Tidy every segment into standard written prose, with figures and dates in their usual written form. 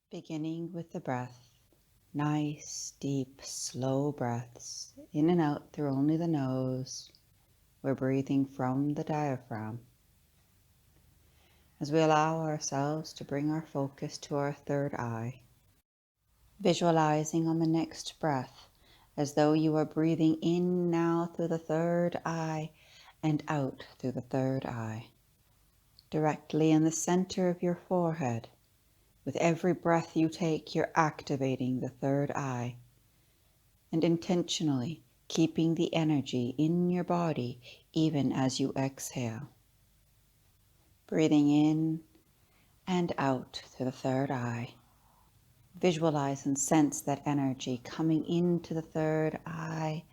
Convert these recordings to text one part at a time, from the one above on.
Beginning with the breath, nice, deep, slow breaths in and out through only the nose. We're breathing from the diaphragm. As we allow ourselves to bring our focus to our third eye, visualizing on the next breath as though you are breathing in now through the third eye and out through the third eye, directly in the center of your forehead. With every breath you take, you're activating the third eye and intentionally keeping the energy in your body even as you exhale. Breathing in and out through the third eye. Visualize and sense that energy coming into the third eye,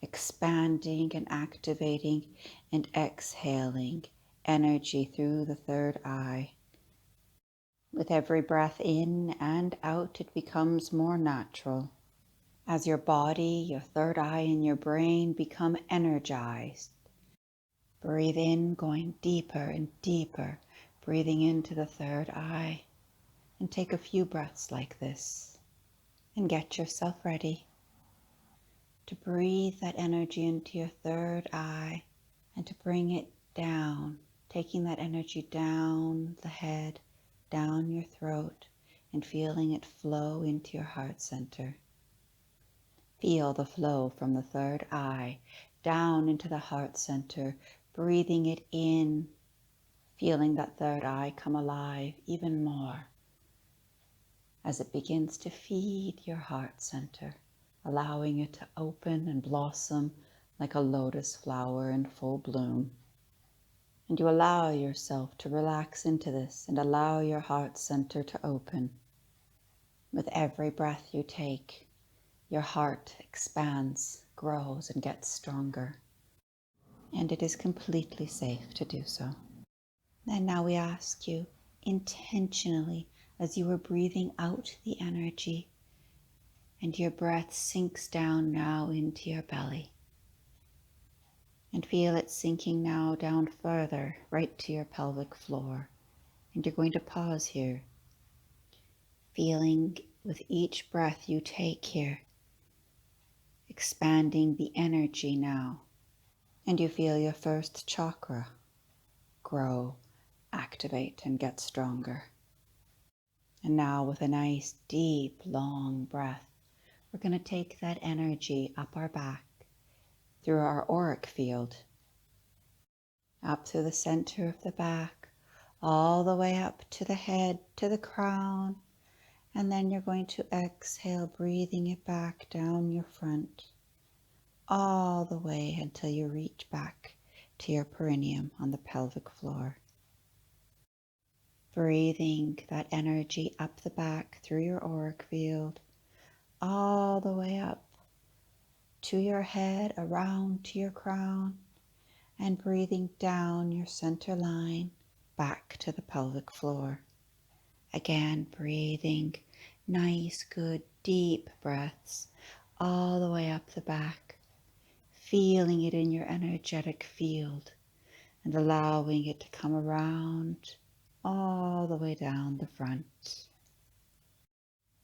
expanding and activating, and exhaling energy through the third eye. With every breath in and out, it becomes more natural. As your body, your third eye, and your brain become energized. Breathe in, going deeper and deeper, breathing into the third eye. And take a few breaths like this. And get yourself ready to breathe that energy into your third eye and to bring it down, taking that energy down the head, down your throat, and feeling it flow into your heart center. Feel the flow from the third eye down into the heart center, breathing it in, feeling that third eye come alive even more as it begins to feed your heart center, allowing it to open and blossom like a lotus flower in full bloom. And you allow yourself to relax into this and allow your heart center to open. With every breath you take, your heart expands, grows, and gets stronger. And it is completely safe to do so. And now we ask you intentionally, as you are breathing out the energy and your breath sinks down now into your belly, and feel it sinking now down further right to your pelvic floor. And you're going to pause here, feeling with each breath you take here, expanding the energy now. And you feel your first chakra grow, activate, and get stronger. And now with a nice, deep, long breath, we're going to take that energy up our back, through our auric field, up through the center of the back, all the way up to the head, to the crown, and then you're going to exhale, breathing it back down your front, all the way until you reach back to your perineum on the pelvic floor. Breathing that energy up the back through your auric field, all the way up to your head, around to your crown, and breathing down your center line back to the pelvic floor. Again, breathing nice, good, deep breaths all the way up the back, feeling it in your energetic field and allowing it to come around all the way down the front.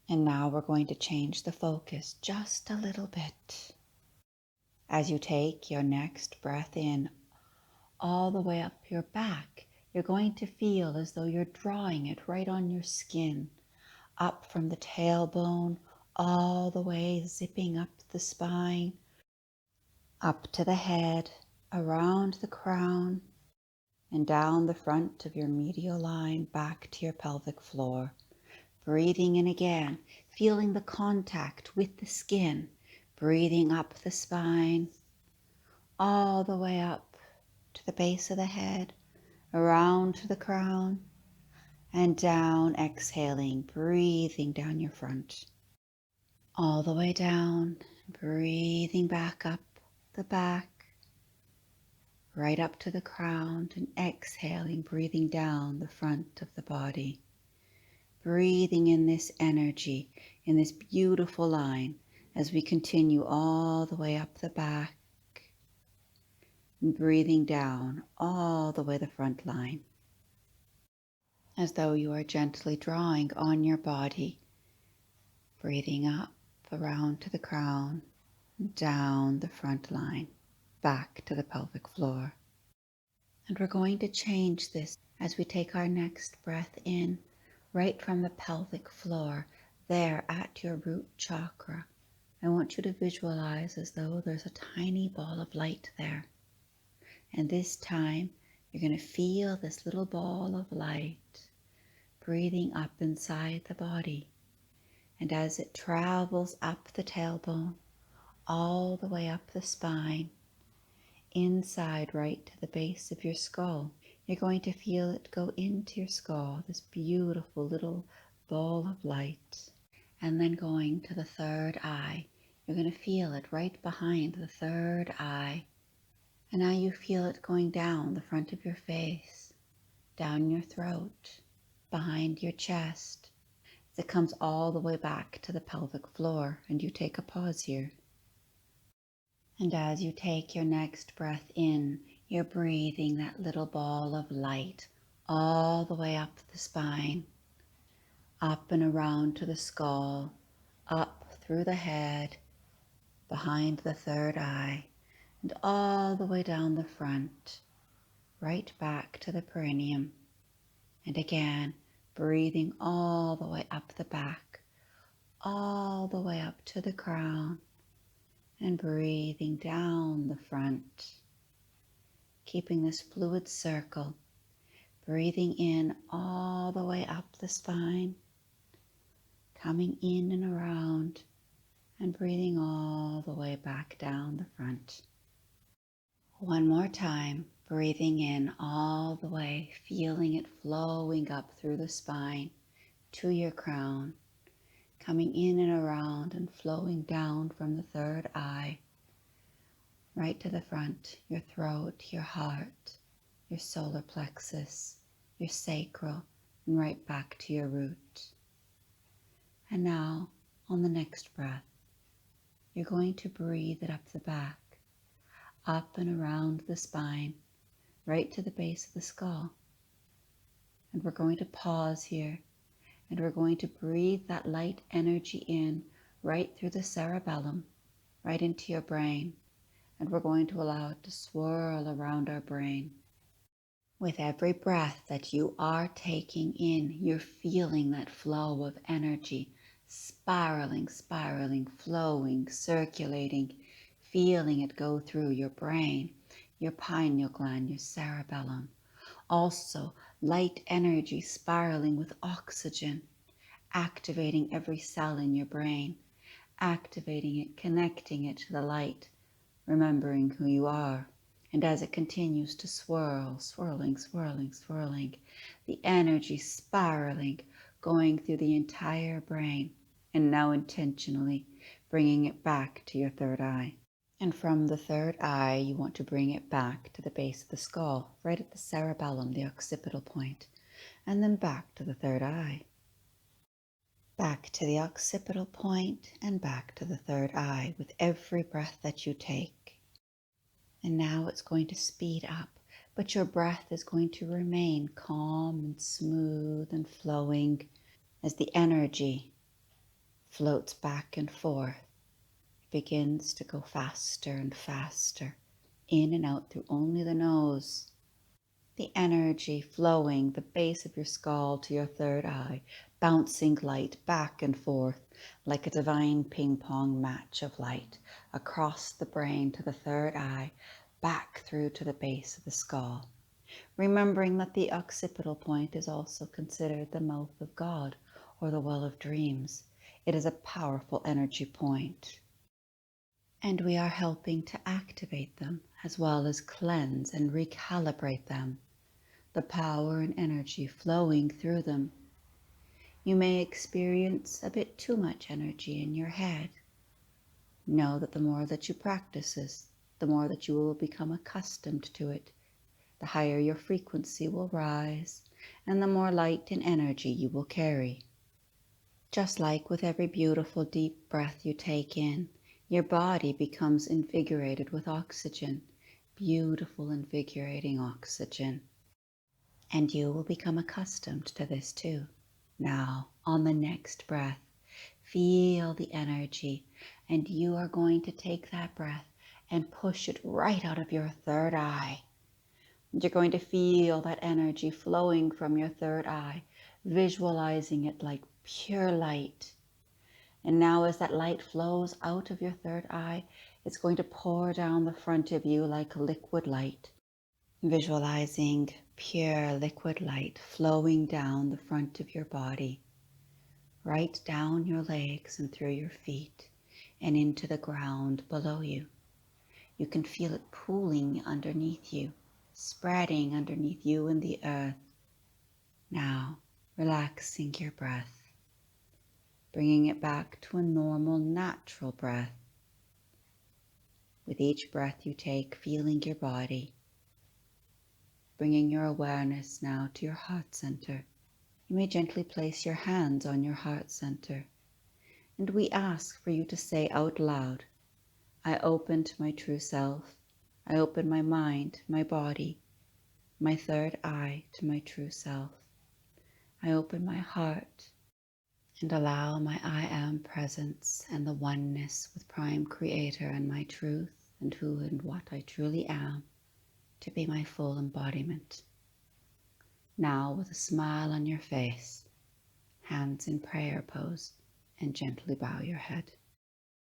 And now we're going to change the focus just a little bit. As you take your next breath in all the way up your back, you're going to feel as though you're drawing it right on your skin, up from the tailbone, all the way zipping up the spine, up to the head, around the crown, and down the front of your medial line back to your pelvic floor. Breathing in again, feeling the contact with the skin, breathing up the spine, all the way up to the base of the head, around to the crown, and down, exhaling, breathing down your front. All the way down, breathing back up the back, right up to the crown, and exhaling, breathing down the front of the body. Breathing in this energy, in this beautiful line, as we continue all the way up the back, and breathing down all the way the front line. as though you are gently drawing on your body, breathing up around to the crown, down the front line, back to the pelvic floor. And we're going to change this as we take our next breath in, right from the pelvic floor, there at your root chakra. I want you to visualize as though there's a tiny ball of light there. And this time, you're going to feel this little ball of light breathing up inside the body. And as it travels up the tailbone, all the way up the spine, inside right to the base of your skull, you're going to feel it go into your skull, this beautiful little ball of light. And then going to the third eye, you're going to feel it right behind the third eye. And now you feel it going down the front of your face, down your throat, behind your chest. As it comes all the way back to the pelvic floor, and you take a pause here. And as you take your next breath in, you're breathing that little ball of light all the way up the spine, up and around to the skull, up through the head, behind the third eye, and all the way down the front, right back to the perineum. And again, breathing all the way up the back, all the way up to the crown, and breathing down the front, keeping this fluid circle, breathing in all the way up the spine, coming in and around, and breathing all the way back down the front. One more time, breathing in all the way, feeling it flowing up through the spine to your crown, coming in and around and flowing down from the third eye, right to the front, your throat, your heart, your solar plexus, your sacral, and right back to your root. And now, on the next breath, you're going to breathe it up the back, up and around the spine, right to the base of the skull. And we're going to pause here, and we're going to breathe that light energy in right through the cerebellum, right into your brain. And we're going to allow it to swirl around our brain. With every breath that you are taking in, you're feeling that flow of energy, spiraling, flowing, circulating, feeling it go through your brain, your pineal gland, your cerebellum. Also, light energy spiraling with oxygen, activating every cell in your brain, activating it, connecting it to the light, remembering who you are. And as it continues to swirl, swirling, the energy spiraling, going through the entire brain, and now intentionally bringing it back to your third eye. And from the third eye, you want to bring it back to the base of the skull, right at the cerebellum, the occipital point, and then back to the third eye. Back to the occipital point and back to the third eye with every breath that you take. And now it's going to speed up, but your breath is going to remain calm and smooth and flowing as the energy floats back and forth. It begins to go faster and faster, in and out through only the nose. The energy flowing the base of your skull to your third eye, bouncing light back and forth like a divine ping pong match of light across the brain to the third eye, back through to the base of the skull. Remembering that the occipital point is also considered the mouth of God or the well of dreams. It is a powerful energy point. And we are helping to activate them as well as cleanse and recalibrate them. The power and energy flowing through them. You may experience a bit too much energy in your head. Know that the more that you practice this, the more that you will become accustomed to it, the higher your frequency will rise, and the more light and energy you will carry. Just like with every beautiful deep breath you take in, your body becomes invigorated with oxygen, beautiful invigorating oxygen. And you will become accustomed to this too. Now, on the next breath, feel the energy, and you are going to take that breath and push it right out of your third eye. You're going to feel that energy flowing from your third eye, visualizing it like pure light. And now as that light flows out of your third eye, it's going to pour down the front of you like liquid light. Visualizing pure liquid light flowing down the front of your body, right down your legs and through your feet and into the ground below you. You can feel it pooling underneath you, spreading underneath you and the earth. Now, relaxing your breath, bringing it back to a normal, natural breath. With each breath you take, feeling your body, bringing your awareness now to your heart center. You may gently place your hands on your heart center, and we ask for you to say out loud, I open to my true self. I open my mind, my body, my third eye to my true self. I open my heart and allow my I am presence and the oneness with Prime Creator and my truth and who and what I truly am to be my full embodiment. Now, with a smile on your face, hands in prayer pose, and gently bow your head.